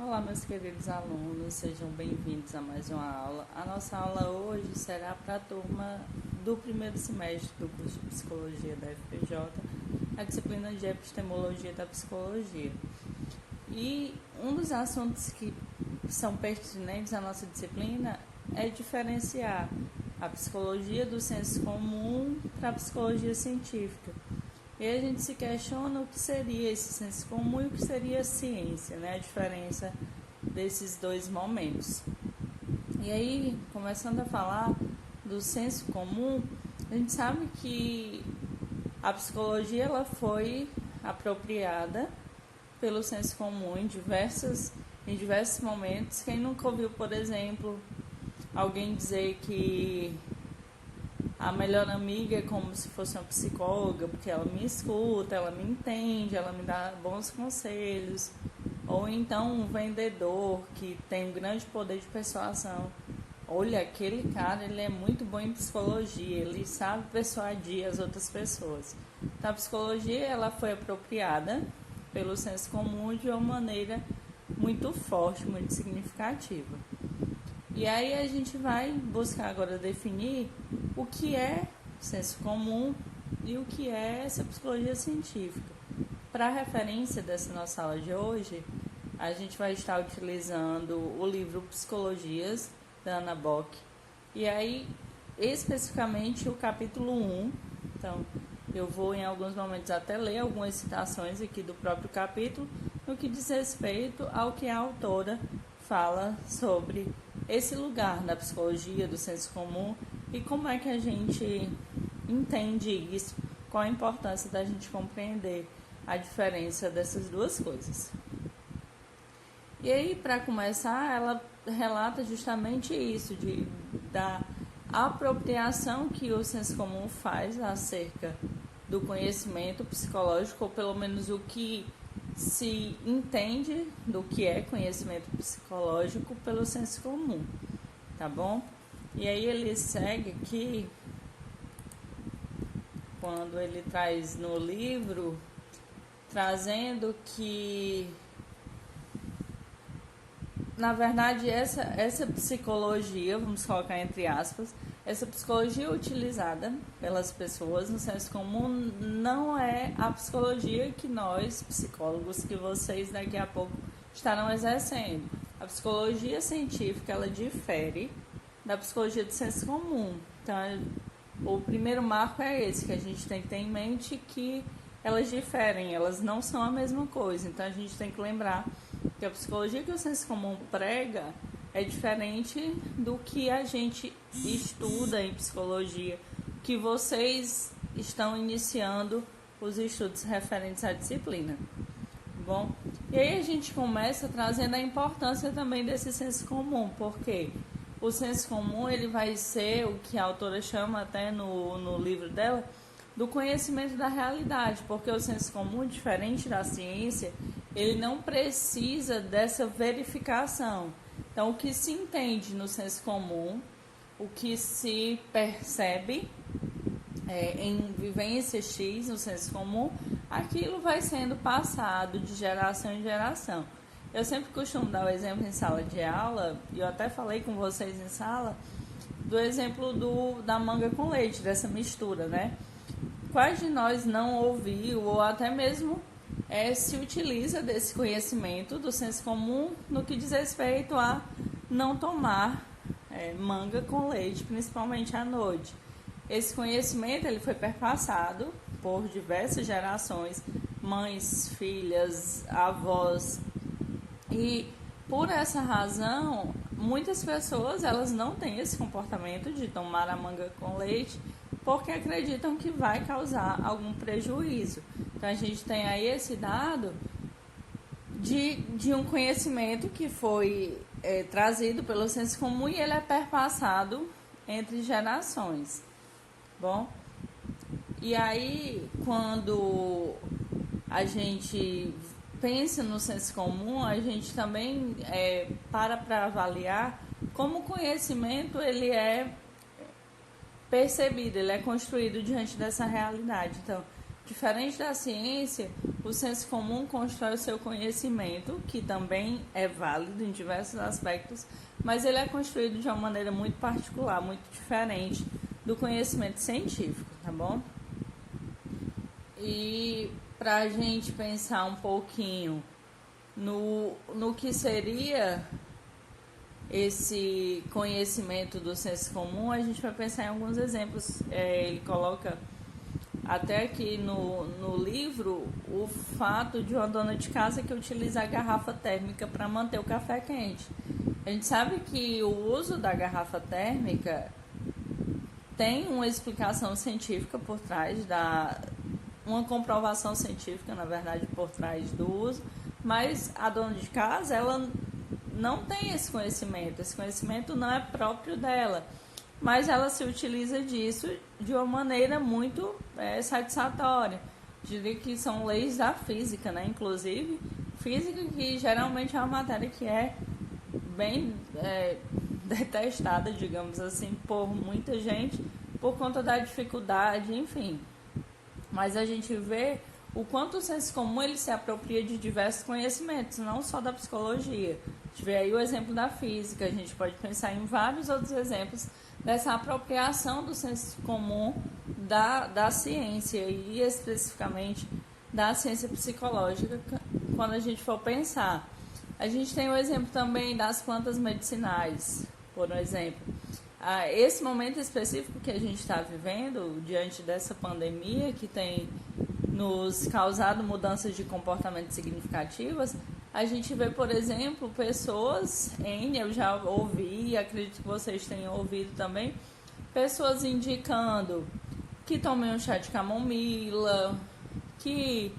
Olá, meus queridos alunos, sejam bem-vindos a mais uma aula. A nossa aula hoje será para a turma do primeiro semestre do curso de Psicologia da FPJ, a disciplina de Epistemologia da Psicologia. E um dos assuntos que são pertinentes à nossa disciplina é diferenciar a psicologia do senso comum para a psicologia científica. E a gente se questiona o que seria esse senso comum e o que seria a ciência, né? A diferença desses dois momentos. E aí, começando a falar do senso comum, a gente sabe que a psicologia ela foi apropriada pelo senso comum em diversos momentos. Quem nunca ouviu, por exemplo, alguém dizer que a melhor amiga é como se fosse uma psicóloga, porque ela me escuta, ela me entende, ela me dá bons conselhos. Ou então um vendedor que tem um grande poder de persuasão. Olha, aquele cara, ele é muito bom em psicologia, ele sabe persuadir as outras pessoas. Então, a psicologia, ela foi apropriada pelo senso comum de uma maneira muito forte, muito significativa. E aí a gente vai buscar agora definir o que é senso comum e o que é essa psicologia científica. Para referência dessa nossa aula de hoje, a gente vai estar utilizando o livro Psicologias, da Ana Bock, e aí especificamente o capítulo 1. Então, eu vou em alguns momentos até ler algumas citações aqui do próprio capítulo, no que diz respeito ao que a autora fala sobre esse lugar da psicologia, do senso comum e como é que a gente entende isso, qual a importância da gente compreender a diferença dessas duas coisas. E aí, para começar, ela relata justamente isso, da apropriação que o senso comum faz acerca do conhecimento psicológico, ou pelo menos o que se entende do que é conhecimento psicológico pelo senso comum, tá bom? E aí ele segue aqui, quando ele traz no livro, trazendo que, na verdade, essa psicologia, vamos colocar entre aspas, essa psicologia utilizada pelas pessoas no senso comum não é a psicologia que nós, psicólogos, que vocês daqui a pouco estarão exercendo. A psicologia científica, ela difere da psicologia do senso comum. Então, o primeiro marco é esse, que a gente tem que ter em mente que elas diferem, elas não são a mesma coisa. Então, a gente tem que lembrar que a psicologia que o senso comum prega é diferente do que a gente estuda em psicologia, que vocês estão iniciando os estudos referentes à disciplina. Bom, e aí a gente começa trazendo a importância também desse senso comum, porque o senso comum ele vai ser o que a autora chama até no livro dela, do conhecimento da realidade, porque o senso comum, diferente da ciência, ele não precisa dessa verificação. Então, o que se entende no senso comum, o que se percebe em vivência X no senso comum, aquilo vai sendo passado de geração em geração. Eu sempre costumo dar o exemplo em sala de aula, e eu até falei com vocês em sala, do exemplo da manga com leite, dessa mistura, né? Quais de nós não ouviu ou até mesmo se utiliza desse conhecimento do senso comum no que diz respeito a não tomar manga com leite, principalmente à noite. Esse conhecimento ele foi perpassado por diversas gerações, mães, filhas, avós, e por essa razão muitas pessoas elas não têm esse comportamento de tomar a manga com leite porque acreditam que vai causar algum prejuízo. Então a gente tem aí esse dado de um conhecimento que foi trazido pelo senso comum e ele é perpassado entre gerações. Bom, e aí quando a gente pensa no senso comum, a gente também para avaliar como o conhecimento ele é percebido, ele é construído diante dessa realidade. Então, diferente da ciência, o senso comum constrói o seu conhecimento, que também é válido em diversos aspectos, mas ele é construído de uma maneira muito particular, muito diferente do conhecimento científico, tá bom? E para a gente pensar um pouquinho no que seria esse conhecimento do senso comum, a gente vai pensar em alguns exemplos. Ele coloca até aqui no livro o fato de uma dona de casa que utiliza a garrafa térmica para manter o café quente. A gente sabe que o uso da garrafa térmica tem uma explicação científica por trás uma comprovação científica, na verdade, por trás do uso, mas a dona de casa, ela não tem esse conhecimento não é próprio dela, mas ela se utiliza disso de uma maneira muito satisfatória. Diria que são leis da física, né? Inclusive, física que geralmente é uma matéria que é bem detestada, digamos assim, por muita gente, por conta da dificuldade, enfim. Mas a gente vê o quanto o senso comum ele se apropria de diversos conhecimentos, não só da psicologia. A gente vê aí o exemplo da física, a gente pode pensar em vários outros exemplos dessa apropriação do senso comum da ciência, e especificamente da ciência psicológica, quando a gente for pensar. A gente tem o exemplo também das plantas medicinais, por exemplo. Esse momento específico que a gente está vivendo, diante dessa pandemia que tem nos causado mudanças de comportamento significativas, a gente vê, por exemplo, pessoas, eu já ouvi, acredito que vocês tenham ouvido também, pessoas indicando que tomem um chá de camomila, que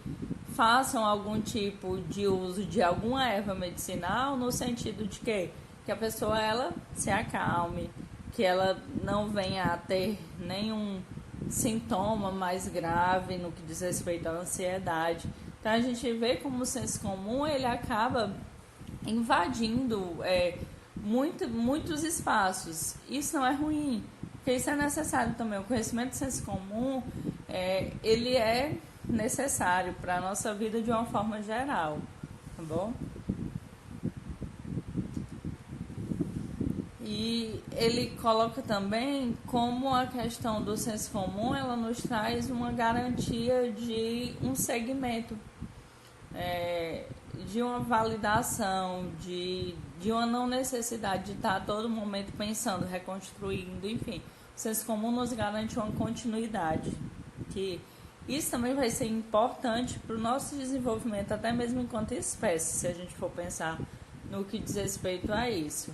façam algum tipo de uso de alguma erva medicinal, no sentido de que a pessoa ela se acalme, que ela não venha a ter nenhum sintoma mais grave no que diz respeito à ansiedade. Então a gente vê como o senso comum ele acaba invadindo muitos espaços. Isso não é ruim, porque isso é necessário também. O conhecimento do senso comum ele é necessário para a nossa vida de uma forma geral, tá bom? E ele coloca também como a questão do senso comum ela nos traz uma garantia de um segmento, de uma validação, de uma não necessidade de estar a todo momento pensando, reconstruindo, enfim. O senso comum nos garante uma continuidade, que isso também vai ser importante para o nosso desenvolvimento, até mesmo enquanto espécie, se a gente for pensar no que diz respeito a isso.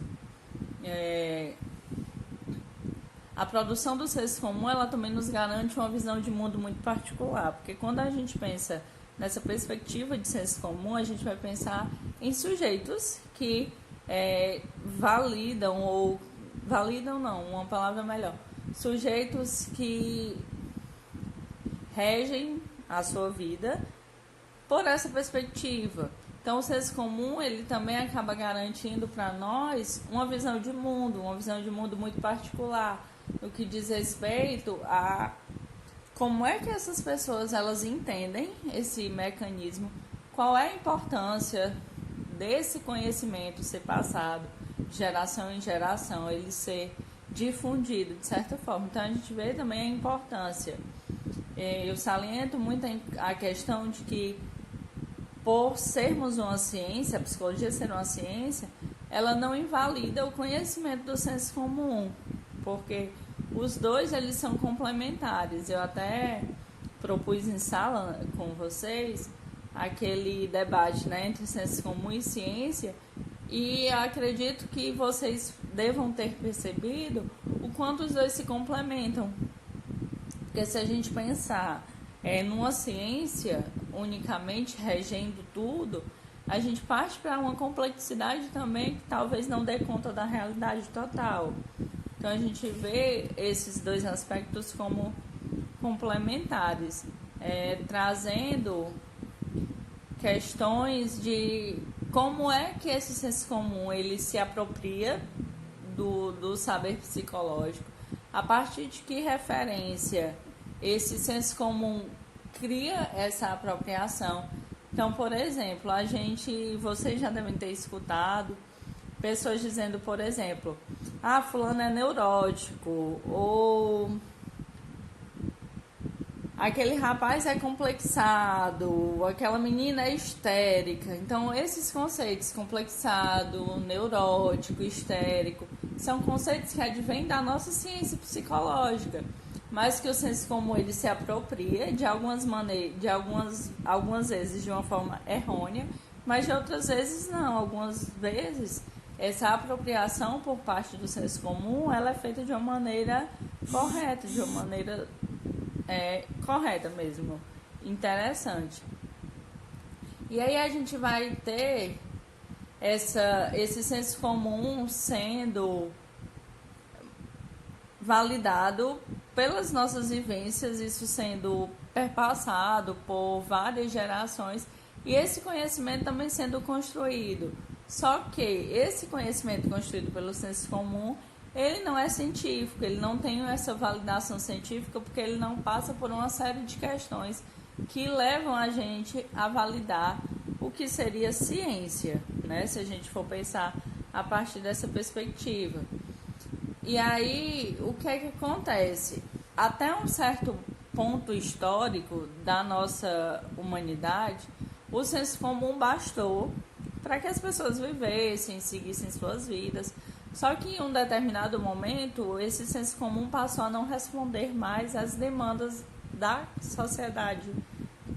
A produção do senso comum ela também nos garante uma visão de mundo muito particular, porque quando a gente pensa nessa perspectiva de senso comum, a gente vai pensar em sujeitos que validam não, uma palavra melhor, sujeitos que regem a sua vida por essa perspectiva. Então, o senso comum, ele também acaba garantindo para nós uma visão de mundo muito particular, no que diz respeito a como é que essas pessoas elas entendem esse mecanismo, qual é a importância desse conhecimento ser passado de geração em geração, ele ser difundido de certa forma. Então, a gente vê também a importância. Eu saliento muito a questão de que, por sermos uma ciência, a psicologia ser uma ciência, ela não invalida o conhecimento do senso comum, porque os dois eles são complementares. Eu até propus em sala com vocês aquele debate, né, entre senso comum e ciência, e acredito que vocês devam ter percebido o quanto os dois se complementam. Porque se a gente pensar numa ciência unicamente regendo tudo, a gente parte para uma complexidade também que talvez não dê conta da realidade total. Então a gente vê esses dois aspectos como complementares, trazendo questões de como é que esse senso comum ele se apropria do saber psicológico, a partir de que referência esse senso comum cria essa apropriação, Então, por exemplo, vocês já devem ter escutado pessoas dizendo, por exemplo, fulano é neurótico, ou aquele rapaz é complexado, aquela menina é histérica. Então, esses conceitos, complexado, neurótico, histérico, são conceitos que advêm da nossa ciência psicológica, mas que o senso comum ele se apropria de algumas vezes de uma forma errônea, mas de outras vezes não. Algumas vezes essa apropriação por parte do senso comum ela é feita de uma maneira correta, de uma maneira correta mesmo, interessante. E aí a gente vai ter esse senso comum sendo validado pelas nossas vivências, isso sendo perpassado por várias gerações e esse conhecimento também sendo construído. Só que esse conhecimento construído pelo senso comum, ele não é científico, ele não tem essa validação científica porque ele não passa por uma série de questões que levam a gente a validar o que seria ciência, né? Se a gente for pensar a partir dessa perspectiva. E aí, o que é que acontece? Até um certo ponto histórico da nossa humanidade, o senso comum bastou para que as pessoas vivessem, seguissem suas vidas. Só que em um determinado momento, esse senso comum passou a não responder mais às demandas da sociedade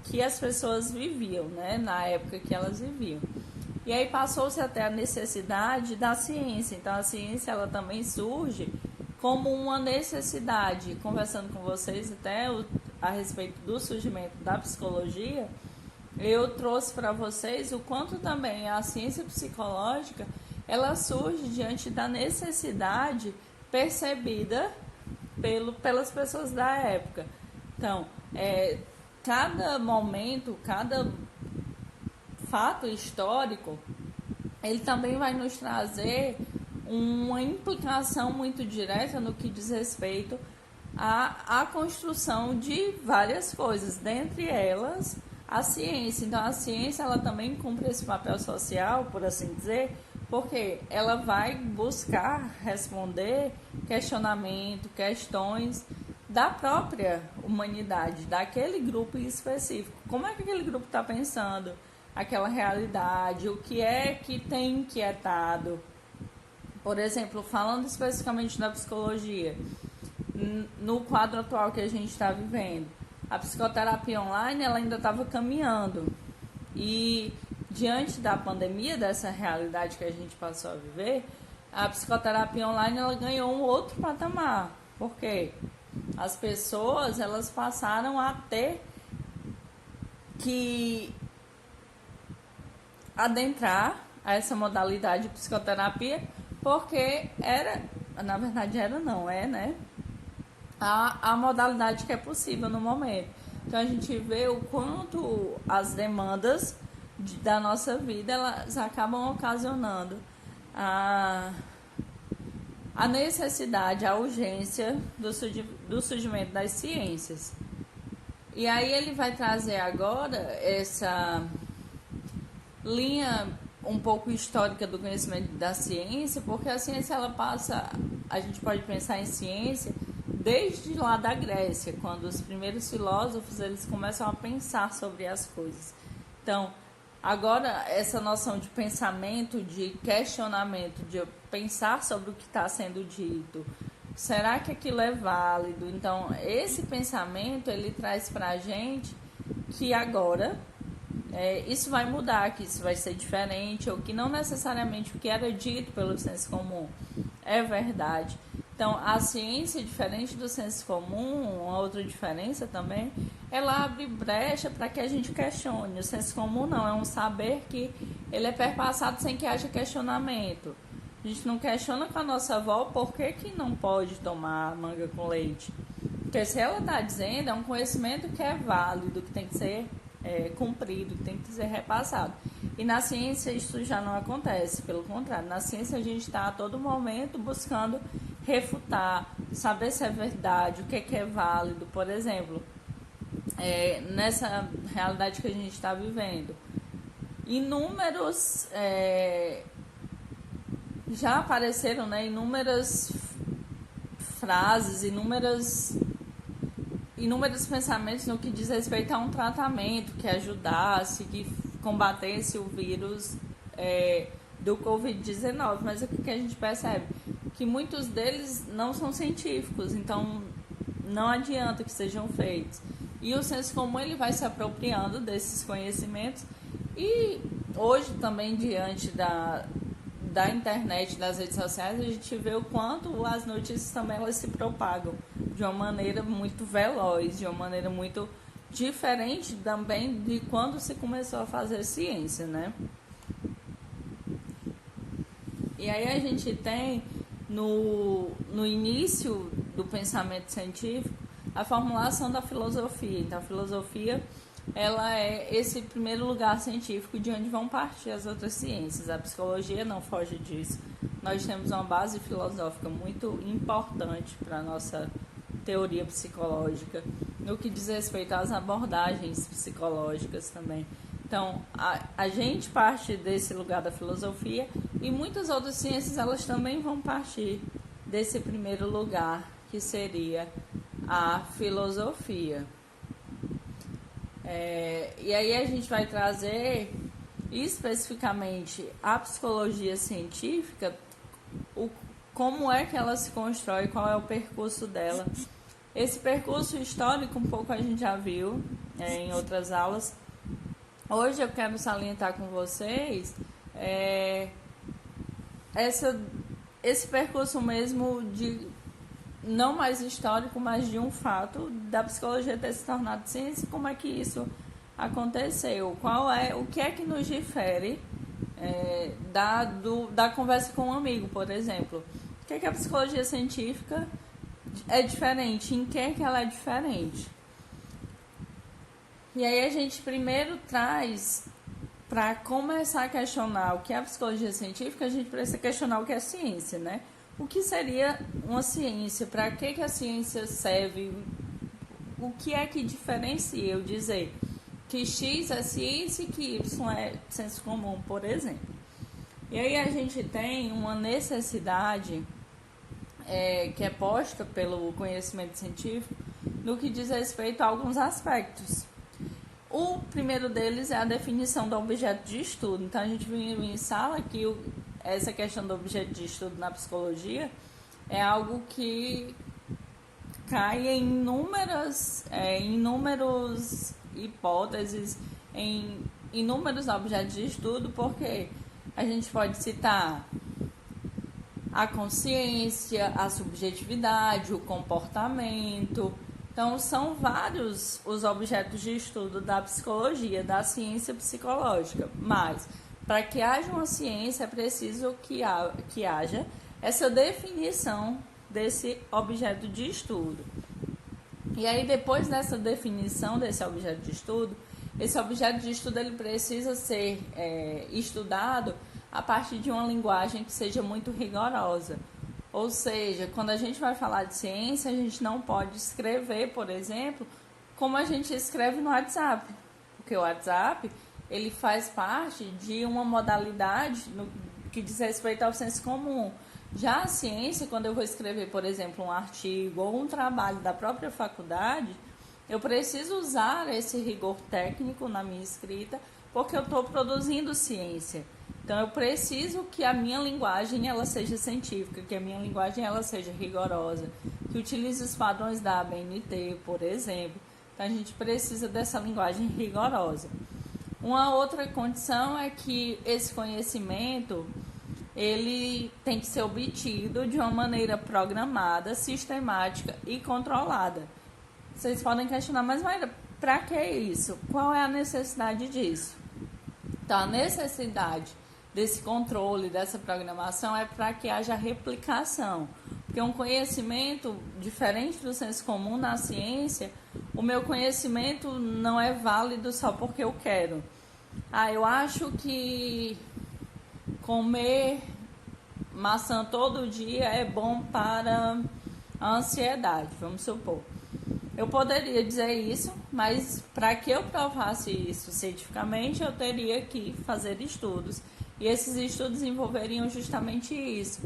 que as pessoas viviam, né, na época que elas viviam. E aí passou-se até a necessidade da ciência. Então, a ciência ela também surge como uma necessidade. Conversando com vocês até a respeito do surgimento da psicologia, eu trouxe para vocês o quanto também a ciência psicológica ela surge diante da necessidade percebida pelas pessoas da época. Então, cada momento, cada fato histórico, ele também vai nos trazer uma implicação muito direta no que diz respeito à construção de várias coisas, dentre elas a ciência. Então, a ciência ela também cumpre esse papel social, por assim dizer, porque ela vai buscar responder questões da própria humanidade, daquele grupo específico. Como é que aquele grupo está pensando aquela realidade, o que é que tem inquietado? Por exemplo, falando especificamente da psicologia, no quadro atual que a gente está vivendo, a psicoterapia online ela ainda estava caminhando e diante da pandemia, dessa realidade que a gente passou a viver, a psicoterapia online ela ganhou um outro patamar, porque as pessoas elas passaram a ter que adentrar a essa modalidade de psicoterapia, porque na verdade não é, né? A modalidade que é possível no momento. Então a gente vê o quanto as demandas da nossa vida elas acabam ocasionando a necessidade, a urgência do surgimento das ciências. E aí ele vai trazer agora essa linha um pouco histórica do conhecimento da ciência, porque a ciência ela passa, a gente pode pensar em ciência desde lá da Grécia, quando os primeiros filósofos eles começam a pensar sobre as coisas. Então, agora essa noção de pensamento, de questionamento, de pensar sobre o que está sendo dito, será que aquilo é válido? Então, esse pensamento ele traz para a gente que agora isso vai mudar, que isso vai ser diferente, ou que não necessariamente o que era dito pelo senso comum é verdade. Então, a ciência, diferente do senso comum, uma outra diferença também, ela abre brecha para que a gente questione. O senso comum não, é um saber que ele é perpassado sem que haja questionamento. A gente não questiona com a nossa avó por que não pode tomar manga com leite. Porque se ela está dizendo, é um conhecimento que é válido, que tem que ser cumprido, que tem que ser repassado. E na ciência isso já não acontece, pelo contrário, na ciência a gente está a todo momento buscando refutar, saber se é verdade, o que é válido. Por exemplo, nessa realidade que a gente está vivendo, inúmeros já apareceram, né, inúmeras frases, inúmeros pensamentos no que diz respeito a um tratamento que ajudasse, que combatesse o vírus do Covid-19, mas o que a gente percebe? Que muitos deles não são científicos, então não adianta que sejam feitos. E o senso comum ele vai se apropriando desses conhecimentos e hoje também diante da internet, das redes sociais, a gente vê o quanto as notícias também elas se propagam de uma maneira muito veloz, de uma maneira muito diferente também de quando se começou a fazer ciência, né? E aí a gente tem no início do pensamento científico a formulação da filosofia. Então a filosofia ela é esse primeiro lugar científico de onde vão partir as outras ciências. A psicologia não foge disso. Nós temos uma base filosófica muito importante para a nossa teoria psicológica, no que diz respeito às abordagens psicológicas também. Então, a gente parte desse lugar da filosofia e muitas outras ciências elas também vão partir desse primeiro lugar, que seria a filosofia. E aí a gente vai trazer especificamente a psicologia científica, como é que ela se constrói, qual é o percurso dela. Esse percurso histórico um pouco a gente já viu em outras aulas. Hoje eu quero salientar com vocês esse percurso mesmo de não mais histórico, mas de um fato da psicologia ter se tornado ciência, como é que isso aconteceu, o que é que nos difere da conversa com um amigo, por exemplo. O que é que a psicologia científica é diferente, em que é que ela é diferente. E aí a gente primeiro traz, para começar a questionar o que é a psicologia científica, a gente precisa questionar o que é ciência, né? O que seria uma ciência? Para que a ciência serve? O que é que diferencia eu dizer que X é ciência e que Y é senso comum, por exemplo? E aí a gente tem uma necessidade que é posta pelo conhecimento científico no que diz respeito a alguns aspectos. O primeiro deles é a definição do objeto de estudo. Então, a gente viu em sala que essa questão do objeto de estudo na psicologia é algo que cai em inúmeras hipóteses, em inúmeros objetos de estudo, porque a gente pode citar a consciência, a subjetividade, o comportamento. Então, são vários os objetos de estudo da psicologia, da ciência psicológica. Mas, para que haja uma ciência, é preciso que haja essa definição desse objeto de estudo. E aí, depois dessa definição desse objeto de estudo, esse objeto de estudo ele precisa ser estudado a partir de uma linguagem que seja muito rigorosa. Ou seja, quando a gente vai falar de ciência, a gente não pode escrever, por exemplo, como a gente escreve no WhatsApp. Porque o WhatsApp, ele faz parte de uma modalidade que diz respeito ao senso comum. Já a ciência, quando eu vou escrever, por exemplo, um artigo ou um trabalho da própria faculdade, eu preciso usar esse rigor técnico na minha escrita, porque eu estou produzindo ciência. Então, eu preciso que a minha linguagem ela seja científica, que a minha linguagem ela seja rigorosa, que utilize os padrões da ABNT, por exemplo. Então, a gente precisa dessa linguagem rigorosa. Uma outra condição é que esse conhecimento ele tem que ser obtido de uma maneira programada, sistemática e controlada. Vocês podem questionar, mas Mayra, para que isso? Qual é a necessidade disso? Então, a necessidade desse controle, dessa programação, é para que haja replicação. Porque um conhecimento diferente do senso comum na ciência, o meu conhecimento não é válido só porque eu quero. Eu acho que comer maçã todo dia é bom para a ansiedade, vamos supor. Eu poderia dizer isso, mas para que eu provasse isso cientificamente, eu teria que fazer estudos. E esses estudos envolveriam justamente isso.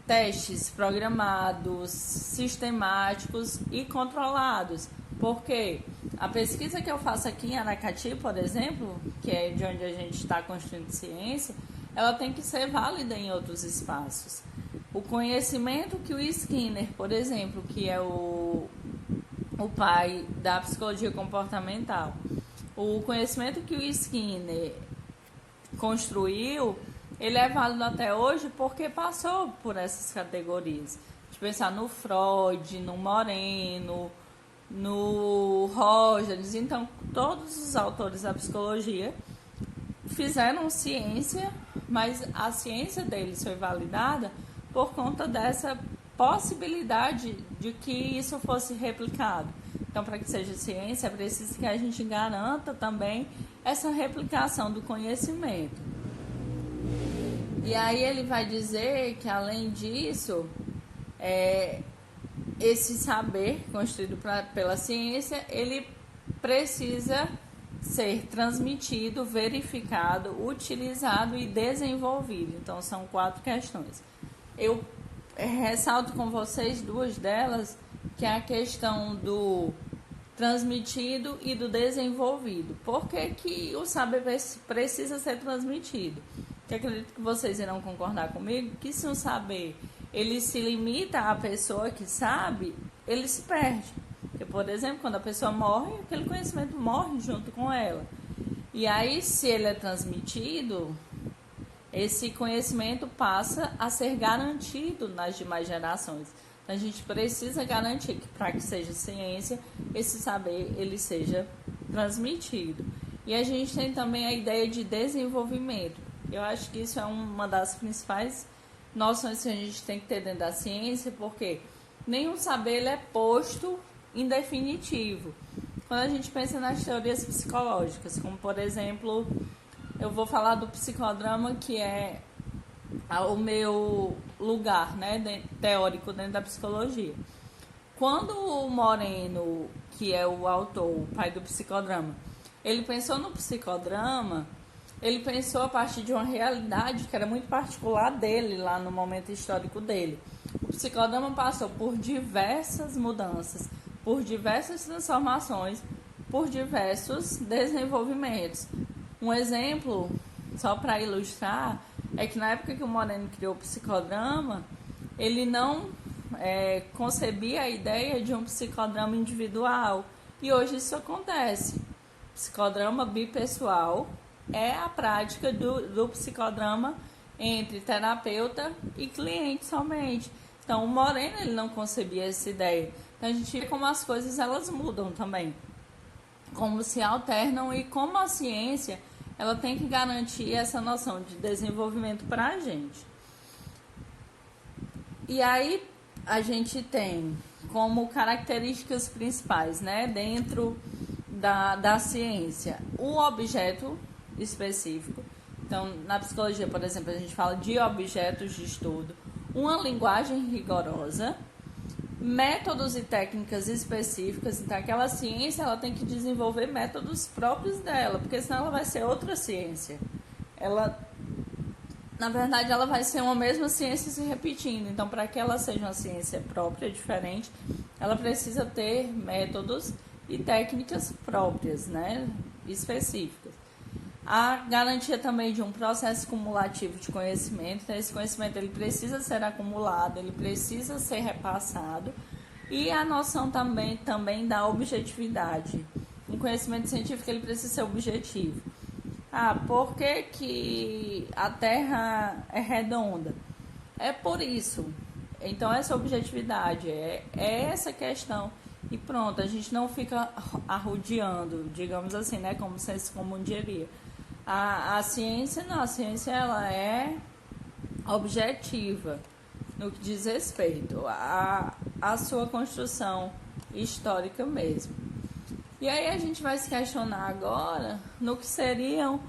Testes programados, sistemáticos e controlados. Porque a pesquisa que eu faço aqui em Aracati, por exemplo, que é de onde a gente está construindo ciência, ela tem que ser válida em outros espaços. O conhecimento que o Skinner, por exemplo, que é o pai da psicologia comportamental, o conhecimento que o Skinner construiu, ele é válido até hoje porque passou por essas categorias. De pensar no Freud, no Moreno, no Rogers. Então, todos os autores da psicologia fizeram ciência, mas a ciência deles foi validada por conta dessa possibilidade de que isso fosse replicado. Então, para que seja ciência, é preciso que a gente garanta também essa replicação do conhecimento. E aí ele vai dizer que, além disso, esse saber construído pela ciência, ele precisa ser transmitido, verificado, utilizado e desenvolvido. Então, são 4 questões. Eu ressalto com vocês 2 delas, que é a questão do transmitido e do desenvolvido. Por que que o saber precisa ser transmitido? Eu acredito que vocês irão concordar comigo que se o saber ele se limita à pessoa que sabe, ele se perde. Porque, por exemplo, quando a pessoa morre, aquele conhecimento morre junto com ela. E aí, se ele é transmitido, esse conhecimento passa a ser garantido nas demais gerações. Então, a gente precisa garantir que, para que seja ciência, esse saber ele seja transmitido. E a gente tem também a ideia de desenvolvimento. Eu acho que isso é uma das principais noções que a gente tem que ter dentro da ciência, porque nenhum saber ele é posto em definitivo. Quando a gente pensa nas teorias psicológicas, como, por exemplo, eu vou falar do psicodrama, que é o meu lugar, né, teórico dentro da psicologia. Quando o Moreno, que é o autor, o pai do psicodrama, ele pensou no psicodrama, ele pensou a partir de uma realidade que era muito particular dele, lá no momento histórico dele. O psicodrama passou por diversas mudanças, por diversas transformações, por diversos desenvolvimentos. Um exemplo, só para ilustrar, é que na época que o Moreno criou o psicodrama, ele não concebia a ideia de um psicodrama individual. E hoje isso acontece. Psicodrama bipessoal é a prática do psicodrama entre terapeuta e cliente somente. Então, o Moreno ele não concebia essa ideia. Então, a gente vê como as coisas elas mudam também, como se alternam e como a ciência ela tem que garantir essa noção de desenvolvimento para a gente. E aí, a gente tem como características principais, né, dentro da ciência, o objeto específico. Então, na psicologia, por exemplo, a gente fala de objetos de estudo, uma linguagem rigorosa, métodos e técnicas específicas. Então, aquela ciência ela tem que desenvolver métodos próprios dela, porque senão ela vai ser outra ciência. Na verdade, ela vai ser uma mesma ciência se repetindo. Então, para que ela seja uma ciência própria, diferente, ela precisa ter métodos e técnicas próprias, né, específicas. A garantia também de um processo cumulativo de conhecimento. Então, esse conhecimento ele precisa ser acumulado, ele precisa ser repassado. E a noção também da objetividade. Um conhecimento científico ele precisa ser objetivo. Por que a Terra é redonda? É por isso. Então, essa objetividade, é essa questão. E pronto, a gente não fica arrodeando, digamos assim, né, como o senso comum diria. A ciência, não, a ciência ela é objetiva no que diz respeito à sua construção histórica mesmo. E aí a gente vai se questionar agora no que seriam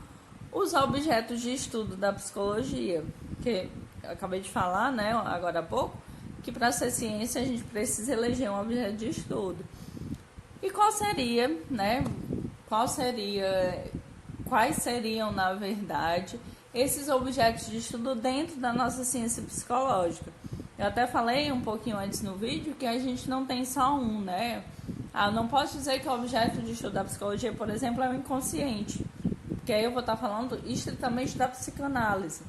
os objetos de estudo da psicologia, que eu acabei de falar, né, agora há pouco, que para ser ciência a gente precisa eleger um objeto de estudo. E quais seriam, na verdade, esses objetos de estudo dentro da nossa ciência psicológica? Eu até falei um pouquinho antes no vídeo que a gente não tem só um, né? Eu não posso dizer que o objeto de estudo da psicologia, por exemplo, é o inconsciente, porque aí eu vou estar falando estritamente da psicanálise.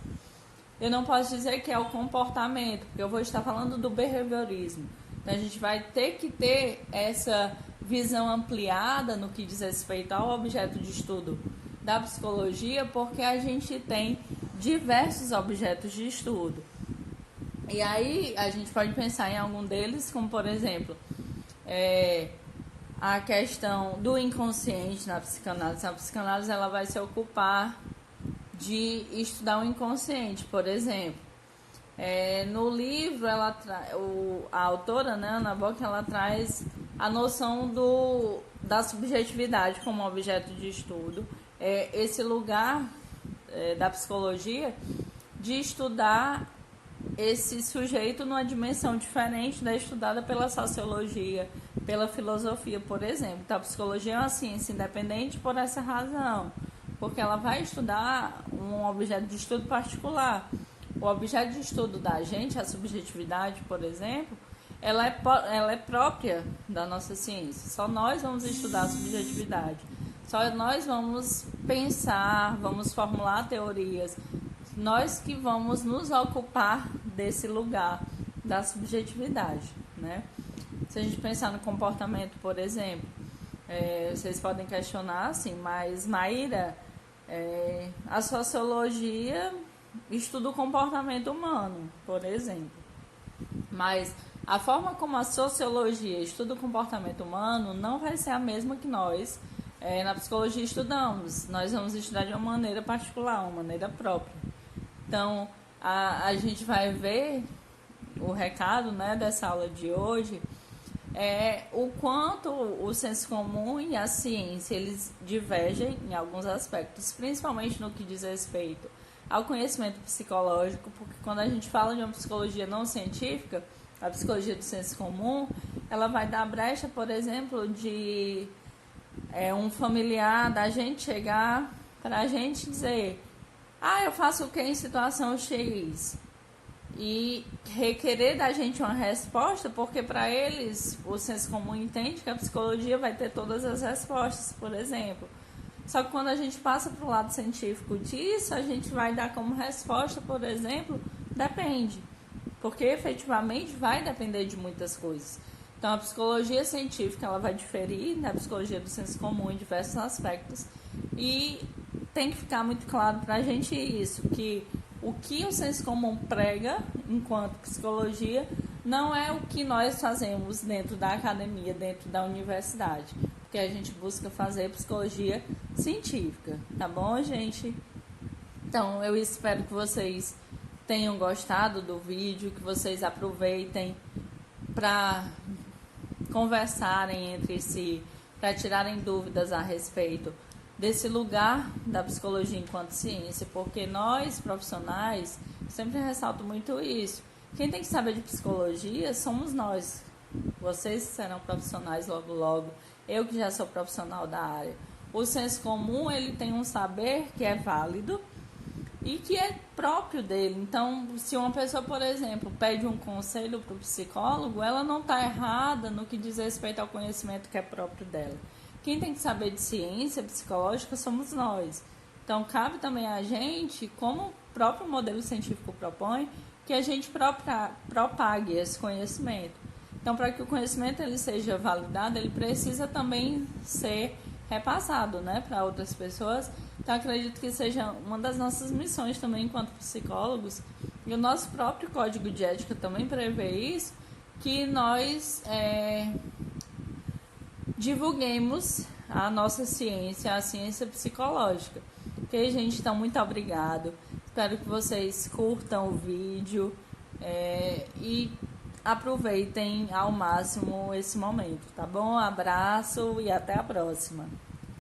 Eu não posso dizer que é o comportamento, porque eu vou estar falando do behaviorismo. Então a gente vai ter que ter essa visão ampliada no que diz respeito ao objeto de estudo da psicologia, porque a gente tem diversos objetos de estudo. E aí a gente pode pensar em algum deles, como por exemplo, a questão do inconsciente na psicanálise. A psicanálise ela vai se ocupar de estudar o inconsciente, por exemplo. No livro, a autora, né, Ana Bock, ela traz a noção da subjetividade como objeto de estudo. Esse lugar da psicologia de estudar esse sujeito numa dimensão diferente da estudada pela sociologia, pela filosofia, por exemplo. Então, a psicologia é uma ciência independente por essa razão, porque ela vai estudar um objeto de estudo particular. O objeto de estudo da gente, a subjetividade, por exemplo, ela é própria da nossa ciência. Só nós vamos estudar a subjetividade. Só nós vamos pensar, vamos formular teorias. Nós que vamos nos ocupar desse lugar da subjetividade, né? Se a gente pensar no comportamento, por exemplo, vocês podem questionar assim, mas Maíra, a sociologia estuda o comportamento humano, por exemplo. Mas a forma como a sociologia estuda o comportamento humano não vai ser a mesma que nós na psicologia estudamos. Nós vamos estudar de uma maneira particular, uma maneira própria. Então, a gente vai ver o recado, né, dessa aula de hoje, o quanto o senso comum e a ciência eles divergem em alguns aspectos, principalmente no que diz respeito ao conhecimento psicológico, porque quando a gente fala de uma psicologia não científica, a psicologia do senso comum, ela vai dar brecha, por exemplo, de um familiar da gente chegar para a gente dizer: eu faço o que em situação X? E requerer da gente uma resposta, porque para eles o senso comum entende que a psicologia vai ter todas as respostas, por exemplo. Só que quando a gente passa para o lado científico disso, a gente vai dar como resposta, por exemplo, depende. Porque efetivamente vai depender de muitas coisas. Então a psicologia científica ela vai diferir da psicologia do senso comum em diversos aspectos. E tem que ficar muito claro para a gente isso, que o que o senso comum prega enquanto psicologia não é o que nós fazemos dentro da academia, dentro da universidade, porque a gente busca fazer psicologia científica, tá bom, gente? Então, eu espero que vocês tenham gostado do vídeo, que vocês aproveitem para conversarem entre si, para tirarem dúvidas a respeito desse lugar da psicologia enquanto ciência, porque nós, profissionais, sempre ressalto muito isso. Quem tem que saber de psicologia somos nós. Vocês serão profissionais logo logo, eu que já sou profissional da área. O senso comum, ele tem um saber que é válido e que é próprio dele. Então, se uma pessoa, por exemplo, pede um conselho para o psicólogo, ela não está errada no que diz respeito ao conhecimento que é próprio dela. Quem tem que saber de ciência psicológica somos nós. Então, cabe também a gente, como o próprio modelo científico propõe, que a gente propague esse conhecimento. Então, para que o conhecimento ele seja validado, ele precisa também ser repassado, né, para outras pessoas. Então, acredito que seja uma das nossas missões também enquanto psicólogos, e o nosso próprio código de ética também prevê isso, que nós divulguemos a nossa ciência, a ciência psicológica. Ok, gente? Então, muito obrigado. Espero que vocês curtam o vídeo e aproveitem ao máximo esse momento, tá bom? Abraço e até a próxima.